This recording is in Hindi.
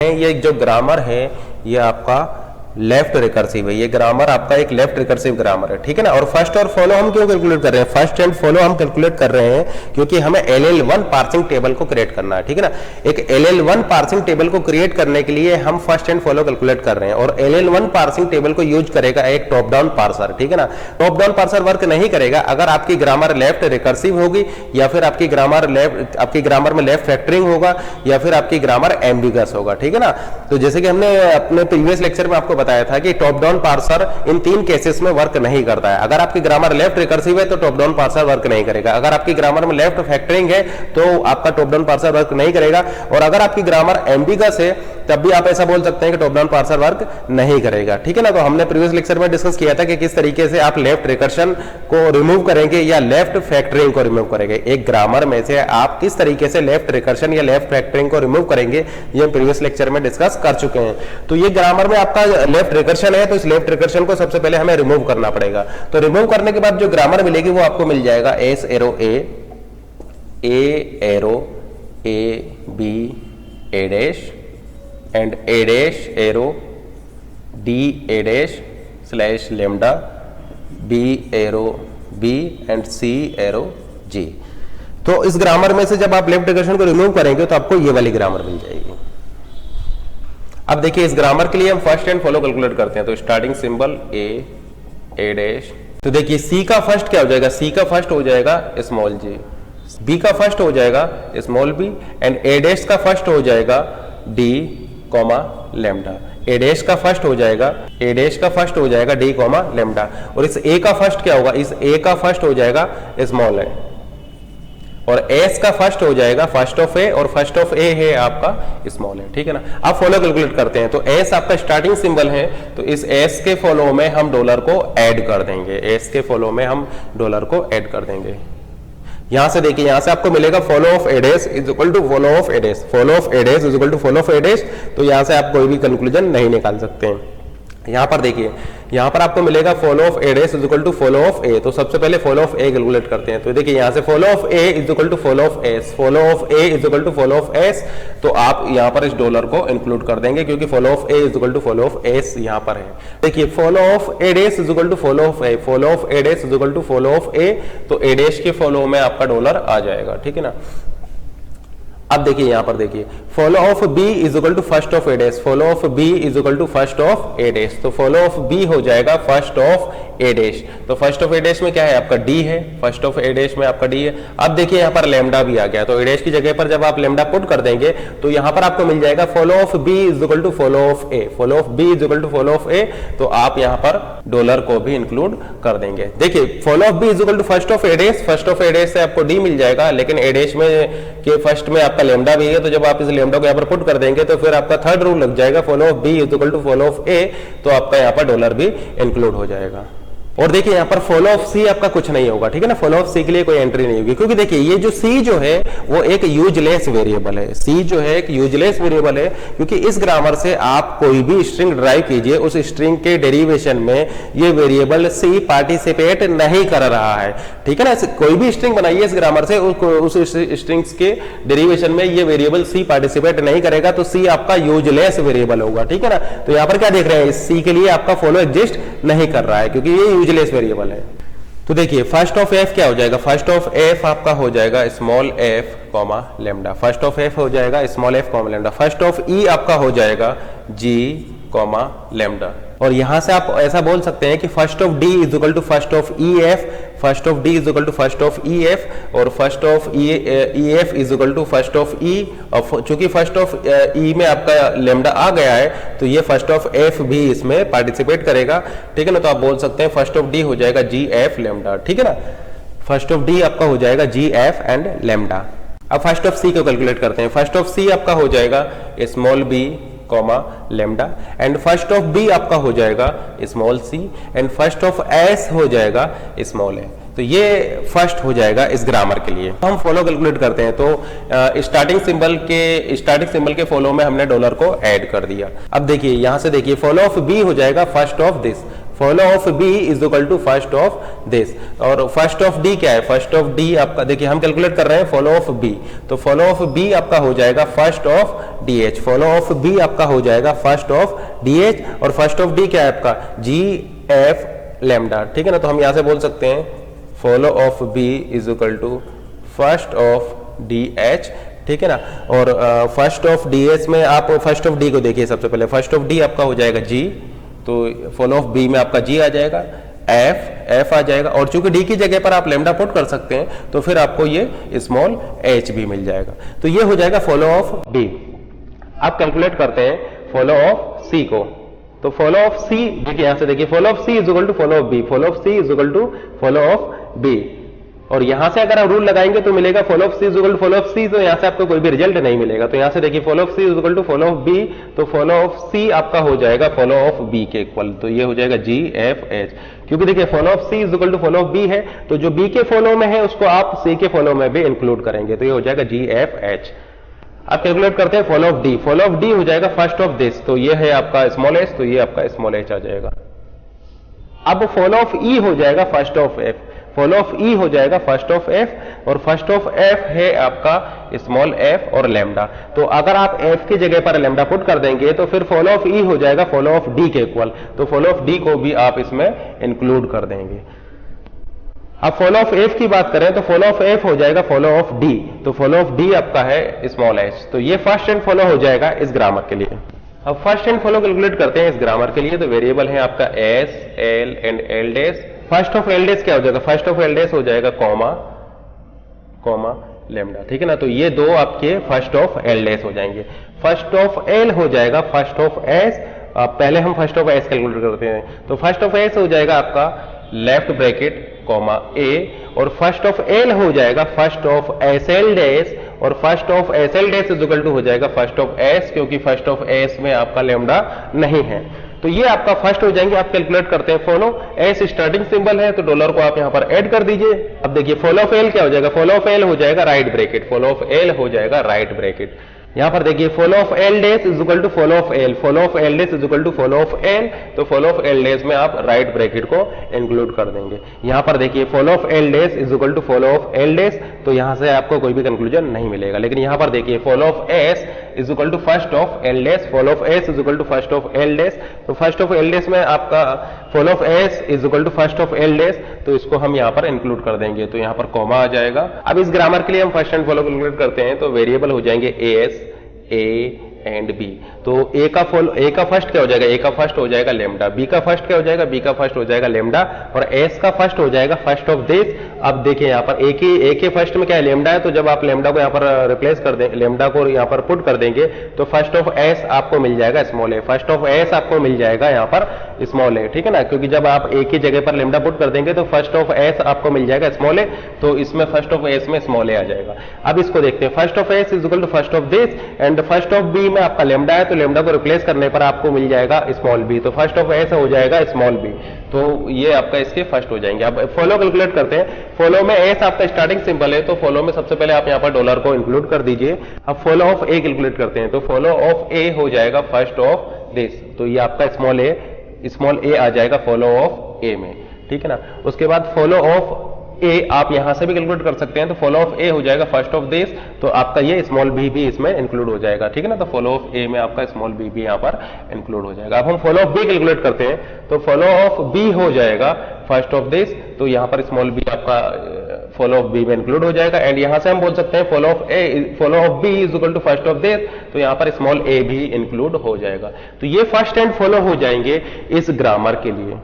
ये जो ग्रामर है ये आपका लेफ्ट रिकर्सिव है। ये ग्रामर आपका एक लेफ्ट रिकर्सिव ग्रामर है, ठीक है ना। और फर्स्ट और फॉलो हम क्यों कैलकुलेट कर रहे हैं? फर्स्ट एंड फॉलो हम कैलकुलेट कर रहे हैं क्योंकि हमें LL1 पार्सिंग टेबल को क्रिएट करना है, ठीक है ना। एक LL1 पार्सिंग टेबल को क्रिएट करने के लिए हम फर्स्ट एंड फॉलो कैलकुलेट कर रहे हैं और LL1 पार्सिंग टेबल को यूज करेगा एक टॉप डाउन पार्सर, ठीक है ना। टॉप डाउन पार्सर वर्क नहीं करेगा अगर आपकी ग्रामर लेफ्ट रिकर्सिव होगी या फिर आपकी ग्रामर में लेफ्ट फैक्टरिंग होगा या फिर आपकी ग्रामर एम्बिगस होगा, ठीक है ना। तो जैसे कि हमने अपने प्रीवियस लेक्चर में आपको बताया था कि टॉप डाउन पार्सर इन तीन केसेस में वर्क नहीं करता है। अगर आपकी ग्रामर लेफ्ट रिकर्सिव है तो टॉप डाउन पार्सर वर्क नहीं करेगा। अगर आपकी ग्रामर में लेफ्ट फैक्टरिंग है तो आपका टॉप डाउन पार्सर वर्क नहीं करेगा। और अगर आपकी ग्रामर एम्बिगस है तब भी आप ऐसा बोल सकते हैं कि टॉप डाउन पार्सर वर्क नहीं करेगा, ठीक है ना। तो हमने प्रीवियस लेक्चर में डिस्कस किया था कि किस तरीके से आप लेफ्ट रिकर्शन को रिमूव करेंगे या लेफ्ट फैक्टरिंग को रिमूव करेंगे। एक ग्रामर में से आप किस तरीके से लेफ्ट रिकर्शन या लेफ्ट फैक्टरिंग को रिमूव करेंगे ये हम प्रीवियस लेक्चर में डिस्कस कर चुके हैं। तो ये ग्रामर में आपका लेफ्ट रिकर्शन है तो इस लेफ्ट रिकर्शन को सबसे पहले हमें रिमूव करना पड़ेगा। तो रिमूव करने के बाद जो ग्रामर मिलेगी वो आपको मिल जाएगा S arrow A arrow A B A dash and A dash arrow D A dash slash lambda B arrow B and C arrow G. तो इस ग्रामर में से जब आप लेफ्ट रिकर्शन को रिमूव करेंगे तो आपको ये वाली ग्रामर मिल जाएगी। अब देखिए इस ग्रामर के लिए हम फर्स्ट एंड फॉलो कैलकुलेट करते हैं। तो स्टार्टिंग सिंबल ए डैश, तो देखिए सी का फर्स्ट क्या हो जाएगा? सी का फर्स्ट हो जाएगा स्मॉल जी, बी का फर्स्ट हो जाएगा small B and A dash का फर्स्ट हो जाएगा D comma lambda. A dash का फर्स्ट हो जाएगा डी कॉमा लेमडा। और इस ए का फर्स्ट क्या होगा? इस ए का फर्स्ट हो जाएगा स्मॉल है और एस का फर्स्ट हो जाएगा फर्स्ट ऑफ ए और फर्स्ट ऑफ ए है आपका स्मॉल है, ठीक है ना। अब फॉलो कैलकुलेट करते हैं। तो एस आपका स्टार्टिंग सिंबल है तो इस एस के फॉलो में हम डॉलर को ऐड कर देंगे। एस के फॉलो में हम डॉलर को ऐड कर देंगे। यहां से देखिए यहां से आपको मिलेगा follow of A dash is equal to follow of A dash, follow of A dash is equal to follow of A dash. तो यहां से आप कोई भी कंक्लूजन नहीं निकाल सकते हैं। यहां पर देखिए यहां पर आपको मिलेगा follow of A dash is equal to follow of A. तो सबसे पहले फॉलो ऑफ ए कैलकुलेट करते हैं। तो देखिए यहां से follow of A is equal to follow of S, follow of A is equal to follow of S. तो आप यहां पर इस डॉलर को इंक्लूड कर देंगे क्योंकि follow of A is equal to follow of S यहां पर है। देखिए follow of A dash is equal to follow of A, follow of A dash is equal to follow of A. तो ए डैश के फॉलो में आपका डॉलर आ जाएगा, ठीक है ना। अब देखिए यहां पर देखिए follow of B is equal to first of A dash, follow of B is equal to first of A dash. तो फॉलो ऑफ बी हो जाएगा फर्स्ट ऑफ ए डैश। तो फर्स्ट ऑफ ए डैश में क्या है आपका डी है, फर्स्ट ऑफ ए डैश में आपका डी है। अब देखिए यहां पर लेमडा भी आ गया तो ए डैश की जगह पर जब आप लेमडा पुट कर देंगे तो यहां पर आपको मिल जाएगा follow of B is equal to follow of A, follow of B is equal to follow of A. तो आप यहां पर डॉलर को भी इंक्लूड कर देंगे। देखिए follow of B is equal to first of A dash, first of A dash से आपको डी मिल जाएगा लेकिन ए डैश में के फर्स्ट में आपका लेमडा भी है। तो जब आप इस लेमडा को यहाँ पर पुट कर देंगे तो फिर आपका थर्ड रूल लग जाएगा follow of B is equal to follow of A. तो आपका यहाँ पर डॉलर भी इंक्लूड हो जाएगा। और देखिए यहाँ पर फॉलो ऑफ सी आपका कुछ नहीं होगा, ठीक है ना। फॉलो ऑफ सी के लिए कोई एंट्री नहीं होगी क्योंकि देखिए ये जो सी जो है वो एक यूजलेस वेरिएबल है। सी जो है एक यूजलेस वेरिएबल है क्योंकि इस ग्रामर से आप कोई भी स्ट्रिंग ड्राइव कीजिए उस स्ट्रिंग के डेरिवेशन में ये वेरिएबल सी पार्टिसिपेट नहीं कर रहा है, ठीक है ना। कोई भी स्ट्रिंग बनाइए इस ग्रामर से उस स्ट्रिंग्स के डेरिवेशन में ये वेरिएबल सी पार्टिसिपेट नहीं करेगा तो सी आपका यूजलेस वेरिएबल होगा, ठीक है ना। तो यहाँ पर क्या देख रहे हैं सी के लिए आपका फॉलो एग्जिस्ट नहीं कर रहा है क्योंकि ये यूजलेस वेरिएबल है। तो देखिए फर्स्ट ऑफ एफ क्या हो जाएगा? फर्स्ट ऑफ एफ आपका हो जाएगा small F comma lambda, first of F हो जाएगा small F comma lambda. First of E आपका हो जाएगा जी कॉमा लेमडा। और यहां से आप ऐसा बोल सकते हैं कि first of D is equal to first of E F, first of D is equal to first of E F और first of E F is equal to first of E. और चूंकि फर्स्ट ऑफ ई में आपका लेमडा आ गया है तो ये फर्स्ट ऑफ एफ भी इसमें पार्टिसिपेट करेगा, ठीक है ना। तो आप बोल सकते हैं फर्स्ट ऑफ डी हो जाएगा जी एफ लेमडा, ठीक है ना। फर्स्ट ऑफ डी आपका हो जाएगा जी एफ एंड लेमडा। अब फर्स्ट ऑफ सी को कैलकुलेट करते हैं। फर्स्ट ऑफ सी आपका हो जाएगा small B comma lambda and first of B आपका हो जाएगा small C and first of S हो जाएगा स्मॉल ए। तो ये फर्स्ट हो जाएगा इस ग्रामर के लिए। हम फॉलो कैलकुलेट करते हैं तो स्टार्टिंग सिंबल के फॉलो में हमने डॉलर को ऐड कर दिया। अब देखिए यहां से देखिए फॉलो ऑफ बी हो जाएगा first of this, follow of B is equal to first of this. और फर्स्ट ऑफ डी क्या है, फर्स्ट ऑफ डी आपका देखिए हम कैलकुलेट कर रहे हैं फॉलो ऑफ बी, तो फॉलो ऑफ बी आपका हो जाएगा first of D H, follow of B आपका हो जाएगा फर्स्ट ऑफ डी एच, और फर्स्ट ऑफ डी क्या है आपका जी एफ लेमडा, ठीक है ना। तो हम यहां से बोल सकते हैं follow of B is equal to first of D H, ठीक है ना। और फर्स्ट ऑफ डी एच में आप फर्स्ट ऑफ डी को देखिए सबसे पहले, फर्स्ट ऑफ डी आपका हो जाएगा जी, तो फॉलो ऑफ बी में आपका जी आ जाएगा, एफ आ जाएगा, और चूंकि डी की जगह पर आप लेमडा पुट कर सकते हैं तो फिर आपको ये स्मॉल एच भी मिल जाएगा। तो ये हो जाएगा फॉलो ऑफ बी। आप कैलकुलेट करते हैं फॉलो ऑफ सी को, तो फॉलो ऑफ सी देखिए यहां से देखिए follow of C is equal to follow of B, follow of C is equal to follow of B, और यहां से अगर आप रूल लगाएंगे तो मिलेगा follow of C is equal to follow of C, तो यहां से आपको कोई भी रिजल्ट नहीं मिलेगा। तो यहां से देखिए follow of C is equal to follow of B, तो फॉलो ऑफ सी आपका हो जाएगा फॉलो ऑफ बी के इक्वल, तो ये हो जाएगा जी एफ एच, क्योंकि देखिए follow of C is equal to follow of B है, तो जो बी के फॉलो में है उसको आप सी के फॉलो में भी इंक्लूड करेंगे, तो ये हो जाएगा जी एफ एच। आप कैलकुलेट करते हैं follow of D, follow of D हो जाएगा फर्स्ट ऑफ दिस, तो ये है आपका स्मॉल एच, तो ये आपका स्मॉल एच आ जाएगा। अब फॉलो ऑफ ई हो जाएगा first of F, follow of E हो जाएगा फर्स्ट ऑफ एफ, और फर्स्ट ऑफ एफ है आपका स्मॉल एफ और लेमडा, तो अगर आप एफ की जगह पर लेमडा पुट कर देंगे तो फिर फॉलो ऑफ ई हो जाएगा फॉलो ऑफ डी के इक्वल, तो फॉलो ऑफ डी को भी आप इसमें इंक्लूड कर देंगे। अब फॉलो ऑफ एफ की बात करें तो फॉलो ऑफ एफ हो जाएगा फॉलो ऑफ डी, तो फॉलो ऑफ डी आपका है स्मॉल एच, तो ये फर्स्ट एंड फॉलो हो जाएगा इस ग्रामर के लिए। अब फर्स्ट एंड फॉलो कैलकुलेट करते हैं इस ग्रामर के लिए, तो वेरिएबल है आपका S L and L dash. First of L dash क्या हो जाएगा, फर्स्ट ऑफ एल डैश हो जाएगा कॉमा कॉमा लेमडा, ठीक है ना। तो ये दो आपके फर्स्ट ऑफ एल डैश हो जाएंगे। फर्स्ट ऑफ एल हो जाएगा फर्स्ट ऑफ एस, पहले हम फर्स्ट ऑफ एस कैलकुलेट करते हैं, तो फर्स्ट ऑफ एस हो जाएगा आपका लेफ्ट ब्रैकेट कॉमा ए, और फर्स्ट ऑफ एल हो जाएगा first of S L dash, और first of S L dash is equal to हो जाएगा फर्स्ट ऑफ एस, क्योंकि फर्स्ट ऑफ एस में आपका लेमडा नहीं है, तो ये आपका फर्स्ट हो जाएंगे। आप कैलकुलेट करते हैं फॉलो, एस स्टार्टिंग सिंबल है तो डॉलर को आप यहां पर ऐड कर दीजिए। अब देखिए फॉलो ऑफ एल क्या हो जाएगा, फॉलो ऑफ एल हो जाएगा right bracket, follow of L हो जाएगा राइट ब्रैकेट। यहां पर देखिए follow of L dash is equal to follow of L, follow of L dash is equal to follow of L, तो फॉलो ऑफ एल डैश में आप राइट ब्रैकेट को इंक्लूड कर देंगे। यहां पर देखिए follow of L dash is equal to follow of L dash, तो यहां से आपको कोई भी कंक्लूजन नहीं मिलेगा। लेकिन यहां पर देखिए follow of S is equal to first of L dash, follow of S is equal to first of L dash, तो फर्स्ट ऑफ एल डैश में आपका follow of S is equal to first of L dash, तो इसको हम यहां पर इंक्लूड कर देंगे, तो यहां पर कॉमा आ जाएगा। अब इस ग्रामर के लिए हम फर्स्ट एंड फॉलो कैलकुलेट करते हैं, तो वेरिएबल हो जाएंगे एस ए एंड बी, तो ए का फर्स्ट क्या हो जाएगा, ए का फर्स्ट हो जाएगा लेमडा, बी का फर्स्ट क्या हो जाएगा, बी का फर्स्ट हो जाएगा लेमडा, और एस का फर्स्ट हो जाएगा फर्स्ट ऑफ दिस। अब देखिए यहाँ पर ए के फर्स्ट में क्या है, लेमडा है, तो जब आप लेमडा को यहाँ पर रिप्लेस कर दें, लेमडा को यहाँ पर पुट कर देंगे, तो फर्स्ट ऑफ एस आपको मिल जाएगा small A, first of S आपको मिल जाएगा यहाँ पर स्मॉल ए, ठीक है ना, क्योंकि जब आप ए की जगह पर लेमडा पुट कर देंगे तो फर्स्ट ऑफ एस आपको मिल जाएगा स्मॉल ए, तो इसमें फर्स्ट ऑफ एस में स्मॉल ए आ जाएगा। अब इसको देखते हैं, first of S is equal to first of this, and first of B में आपका लेमडा है, तो लेमडा को रिप्लेस करने पर आपको मिल जाएगा स्मॉल बी, तो फर्स्ट ऑफ एस हो जाएगा स्मॉल बी, तो ये आपका इसके फर्स्ट हो जाएंगे। अब फॉलो कैलकुलेट करते हैं, फॉलो में एस आपका स्टार्टिंग सिंबल है, तो फॉलो में सबसे पहले आप यहाँ पर डॉलर को इंक्लूड कर दीजिए। अब फॉलो ऑफ ए कैलकुलेट करते हैं, तो फॉलो ऑफ ए हो जाएगा फर्स्ट ऑफ दिस, तो ये आपका स्मॉल ए आ जाएगा फॉलो ऑफ ए में, ठीक है ना। उसके बाद फॉलो ऑफ ए आप यहां से भी कैलकुलेट कर सकते हैं, तो फॉलो ऑफ ए हो जाएगा फर्स्ट ऑफ दिस, तो आपका ये स्मॉल बी भी इसमें इंक्लूड हो जाएगा, ठीक है ना, तो फॉलो ऑफ ए में आपका स्मॉल बी भी यहाँ पर इंक्लूड हो जाएगा। अब हम फॉलो ऑफ बी कैलकुलेट करते हैं, तो फॉलो ऑफ बी हो जाएगा फर्स्ट ऑफ दिस, तो यहाँ पर स्मॉल बी आपका फॉलो ऑफ बी में इंक्लूड हो जाएगा, एंड यहां से हम बोल सकते हैं follow of B is equal to first of this, तो यहाँ पर स्मॉल ए भी इंक्लूड हो जाएगा। तो ये फर्स्ट एंड फॉलो हो जाएंगे इस ग्रामर के लिए।